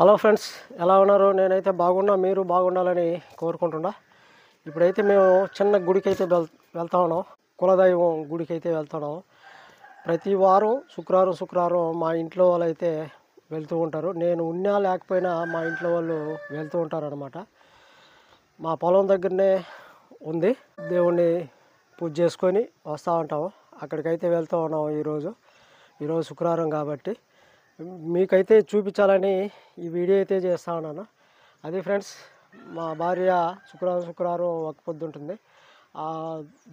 Hello friends, ఎలా ఉన్నారు? నేనైతే బాగున్నా, మీరు బాగుండాలని కోరుకుంటున్నా. ఇప్పుడైతే మేము చిన్న గుడికి అయితే వెళ్తా ఉన్నాం. కులదైవం గుడికి అయితే వెళ్తున్నాం. ప్రతి వారం శుక్రవారం మా ఇంట్లో వాళ్ళు అయితే వెళ్తూ ఉంటారు. నేను ఉన్నా లేకపోయినా మా ఇంట్లో వాళ్ళు వెళ్తూ ఉంటారు అనమాట. మా పొలం దగ్గరనే ఉంది. దేవుణ్ణి పూజ చేసుకొని వస్తూ ఉంటాము. అక్కడికైతే వెళ్తూ ఉన్నాము. ఈరోజు శుక్రవారం కాబట్టి మీకైతే చూపించాలని ఈ వీడియో అయితే చేస్తూ ఉన్నాను. అది ఫ్రెండ్స్, మా భార్య శుక్రవారం ఒక పొద్దు ఉంటుంది.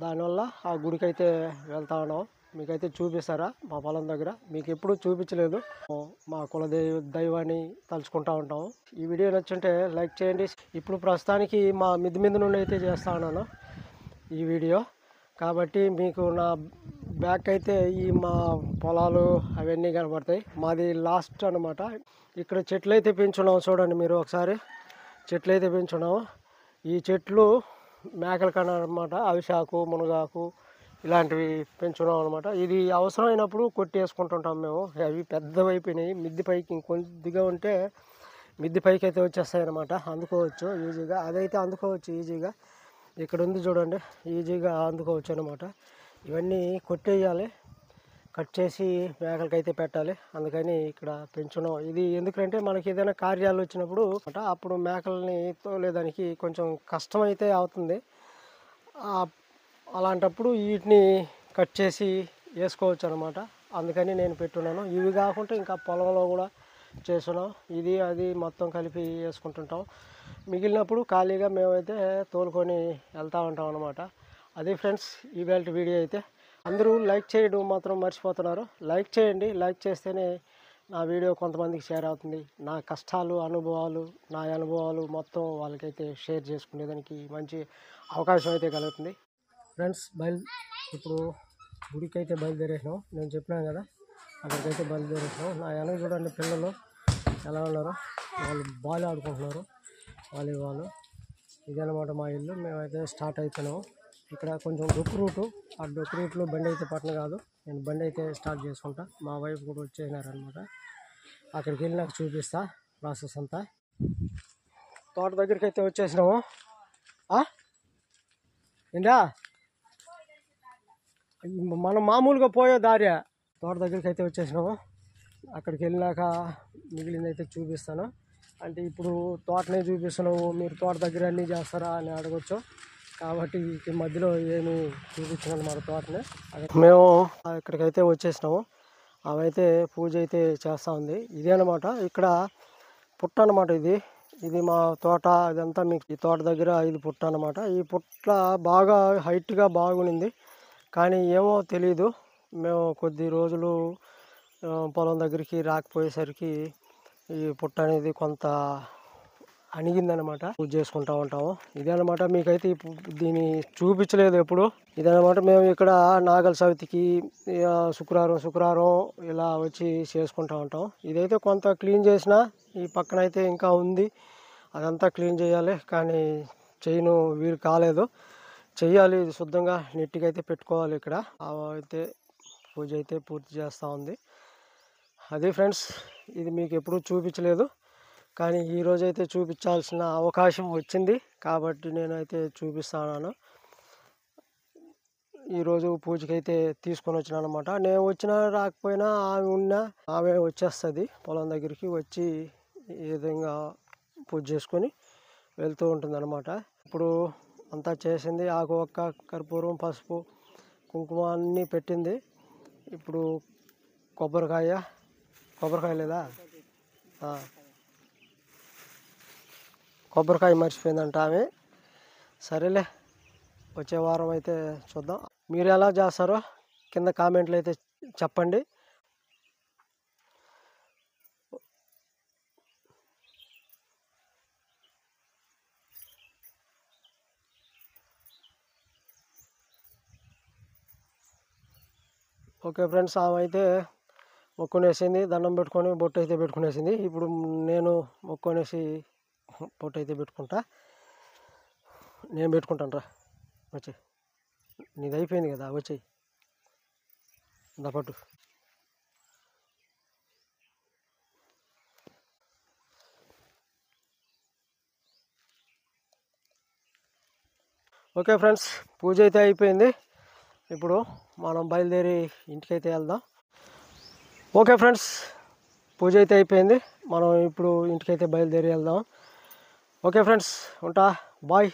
దానివల్ల ఆ గుడికి అయితే వెళ్తా ఉన్నాం. మీకైతే చూపిస్తారా మా పొలం దగ్గర? మీకు ఎప్పుడు చూపించలేదు. మా దైవాన్ని తలుచుకుంటూ ఉంటాము. ఈ వీడియో నచ్చుంటే లైక్ చేయండి. ఇప్పుడు ప్రస్తుతానికి మా మిద్ది మీద నుండి అయితే చేస్తూ ఉన్నాను ఈ వీడియో కాబట్టి మీకు నా బ్యాక్ అయితే మా పొలాలు అవన్నీ కనబడతాయి. మాది లాస్ట్ అనమాట. ఇక్కడ చెట్లు అయితే పెంచున్నాము. చూడండి మీరు ఒకసారి, చెట్లు అయితే పెంచున్నాము. ఈ చెట్లు మేకల కన్నా అనమాట. అవిశాకు, మునగాకు ఇలాంటివి పెంచున్నాం అనమాట. ఇది అవసరమైనప్పుడు కొట్టేసుకుంటుంటాం మేము. అవి పెద్దవైపోయినాయి. మిద్ది పైకి ఇంకొద్దిగా ఉంటే మిద్ది పైకి అయితే వచ్చేస్తాయి అనమాట. అందుకోవచ్చు ఈజీగా. అదైతే అందుకోవచ్చు ఈజీగా. ఇక్కడ ఉంది చూడండి, ఈజీగా అందుకోవచ్చు అనమాట. ఇవన్నీ కొట్టేయాలి, కట్ చేసి మేకలకైతే పెట్టాలి. అందుకని ఇక్కడ పెంచున్నాం. ఇది ఎందుకంటే మనకి ఏదైనా కార్యాలు వచ్చినప్పుడు అప్పుడు మేకల్ని తోలేదానికి కొంచెం కష్టం అయితే అవుతుంది. అలాంటప్పుడు వీటిని కట్ చేసి వేసుకోవచ్చు అనమాట. అందుకని నేను పెట్టున్నాను. ఇవి కాకుండా ఇంకా పొలంలో కూడా చేస్తున్నాం. ఇది అది మొత్తం కలిపి వేసుకుంటుంటాం. మిగిలినప్పుడు ఖాళీగా మేమైతే తోలుకొని వెళ్తూ ఉంటాం అనమాట. అదే ఫ్రెండ్స్ ఇవాళ వీడియో అయితే. అందరూ లైక్ చేయడం మాత్రం మర్చిపోతున్నారు. లైక్ చేయండి. లైక్ చేస్తేనే నా వీడియో కొంతమందికి షేర్ అవుతుంది. నా కష్టాలు, నా అనుభవాలు మొత్తం వాళ్ళకైతే షేర్ చేసుకునేదానికి మంచి అవకాశం అయితే కలుగుతుంది. ఫ్రెండ్స్ ఇప్పుడు గుడికి అయితే బయలుదేరేసినాం. నేను చెప్పినాను కదా, అక్కడికైతే బయలుదేరేసినాం. నా వెనక చూడండి పిల్లలు ఎలా ఉన్నారో. వాళ్ళు బాల్ ఆడుకుంటున్నారు, వాలీబాల్. ఇదనమాట మా ఇల్లు. మేమైతే స్టార్ట్ అవుతున్నాము. ఇక్కడ కొంచెం డొక్కు రూటు. ఆ డొక్కు రూట్లో బండి అయితే పట్టణ కాదు. నేను బండి అయితే స్టార్ట్ చేసుకుంటా. మా వైఫ్ కూడా వచ్చేసినారనమాట. అక్కడికి వెళ్ళి నాకు చూపిస్తా ప్రాసెస్ అంతా. తోట దగ్గరికి అయితే వచ్చేసినాము. ఏంటా మనం మామూలుగా పోయే దారి. తోట దగ్గరికి అయితే వచ్చేసినాము. అక్కడికి వెళ్ళినాక మిగిలింది అయితే చూపిస్తాను. అంటే ఇప్పుడు తోటనే చూపిస్తున్నావు, మీరు తోట దగ్గర అన్నీ చేస్తారా అని అడగచ్చు. కాబట్టి ఈ మధ్యలో ఏమి చూపించినాను మన తోటని. మేము ఇక్కడికైతే వచ్చేసినాము. ఆమె అయితే పూజ అయితే చేస్తూ ఉంది. ఇదే అనమాట ఇక్కడ పుట్ట అనమాట. ఇది మా తోట. ఇదంతా మీకు ఈ తోట దగ్గర ఇది పుట్ట అనమాట. ఈ పుట్ట బాగా హైట్గా బాగుంది. కానీ ఏమో తెలీదు. మేము కొద్ది రోజులు పొలం దగ్గరికి రాకపోయేసరికి ఈ పుట్ట అనేది కొంత అణిగిందనమాట. పూజ చేసుకుంటూ ఉంటాము. ఇదనమాట. మీకైతే దీన్ని చూపించలేదు ఎప్పుడు. ఇదనమాట. మేము ఇక్కడ నాగల చవితికి శుక్రవారం ఇలా వచ్చి చేసుకుంటూ ఉంటాం. ఇదైతే కొంత క్లీన్ చేసిన. ఈ పక్కన అయితే ఇంకా ఉంది, అదంతా క్లీన్ చేయాలి. కానీ చేయను వీలు కాలేదు. చెయ్యాలి. ఇది శుద్ధంగా నీట్గా అయితే పెట్టుకోవాలి. ఇక్కడ అయితే పూజ అయితే పూర్తి చేస్తూ ఉంది. అదే ఫ్రెండ్స్, ఇది మీకు ఎప్పుడూ చూపించలేదు. కానీ ఈరోజైతే చూపించాల్సిన అవకాశం వచ్చింది కాబట్టి నేనైతే చూపిస్తాను. ఈరోజు పూజకైతే తీసుకొని వచ్చినా అనమాట. నేను వచ్చినా రాకపోయినా ఆమె వచ్చేస్తుంది. పొలం దగ్గరికి వచ్చి ఈ విధంగా పూజ చేసుకొని వెళ్తూ ఉంటుంది అనమాట. ఇప్పుడు అంతా చేసింది. ఆకు ఒక్క, కర్పూరం, పసుపు, కుంకుమ అన్నీ పెట్టింది. ఇప్పుడు కొబ్బరికాయ లేదా కొబ్బరికాయ మర్చిపోయిందంట ఆమె. సరేలే, వచ్చే వారం అయితే చూద్దాం. మీరు ఎలా చేస్తారో కింద కామెంట్లు అయితే చెప్పండి. ఓకే ఫ్రెండ్స్, ఆమె అయితే మొక్కునేసింది. దండం పెట్టుకొని బొట్టు అయితే పెట్టుకునేసింది. ఇప్పుడు నేను మొక్కునేసి బొట్టు అయితే పెట్టుకుంటా. నేను పెట్టుకుంటాను రా. వచ్చి నీది అయిపోయింది కదా, వచ్చేయి పట్టు. ఓకే ఫ్రెండ్స్, పూజ అయితే అయిపోయింది. ఇప్పుడు మనం బయలుదేరి ఇంటికైతే వెళ్దాం. ఓకే ఫ్రెండ్స్, పూజ అయితే అయిపోయింది. మనం ఇప్పుడు ఇంటికైతే బయలుదేరి వెళ్దాం. ఓకే ఫ్రెండ్స్, ఉంటా. బాయ్.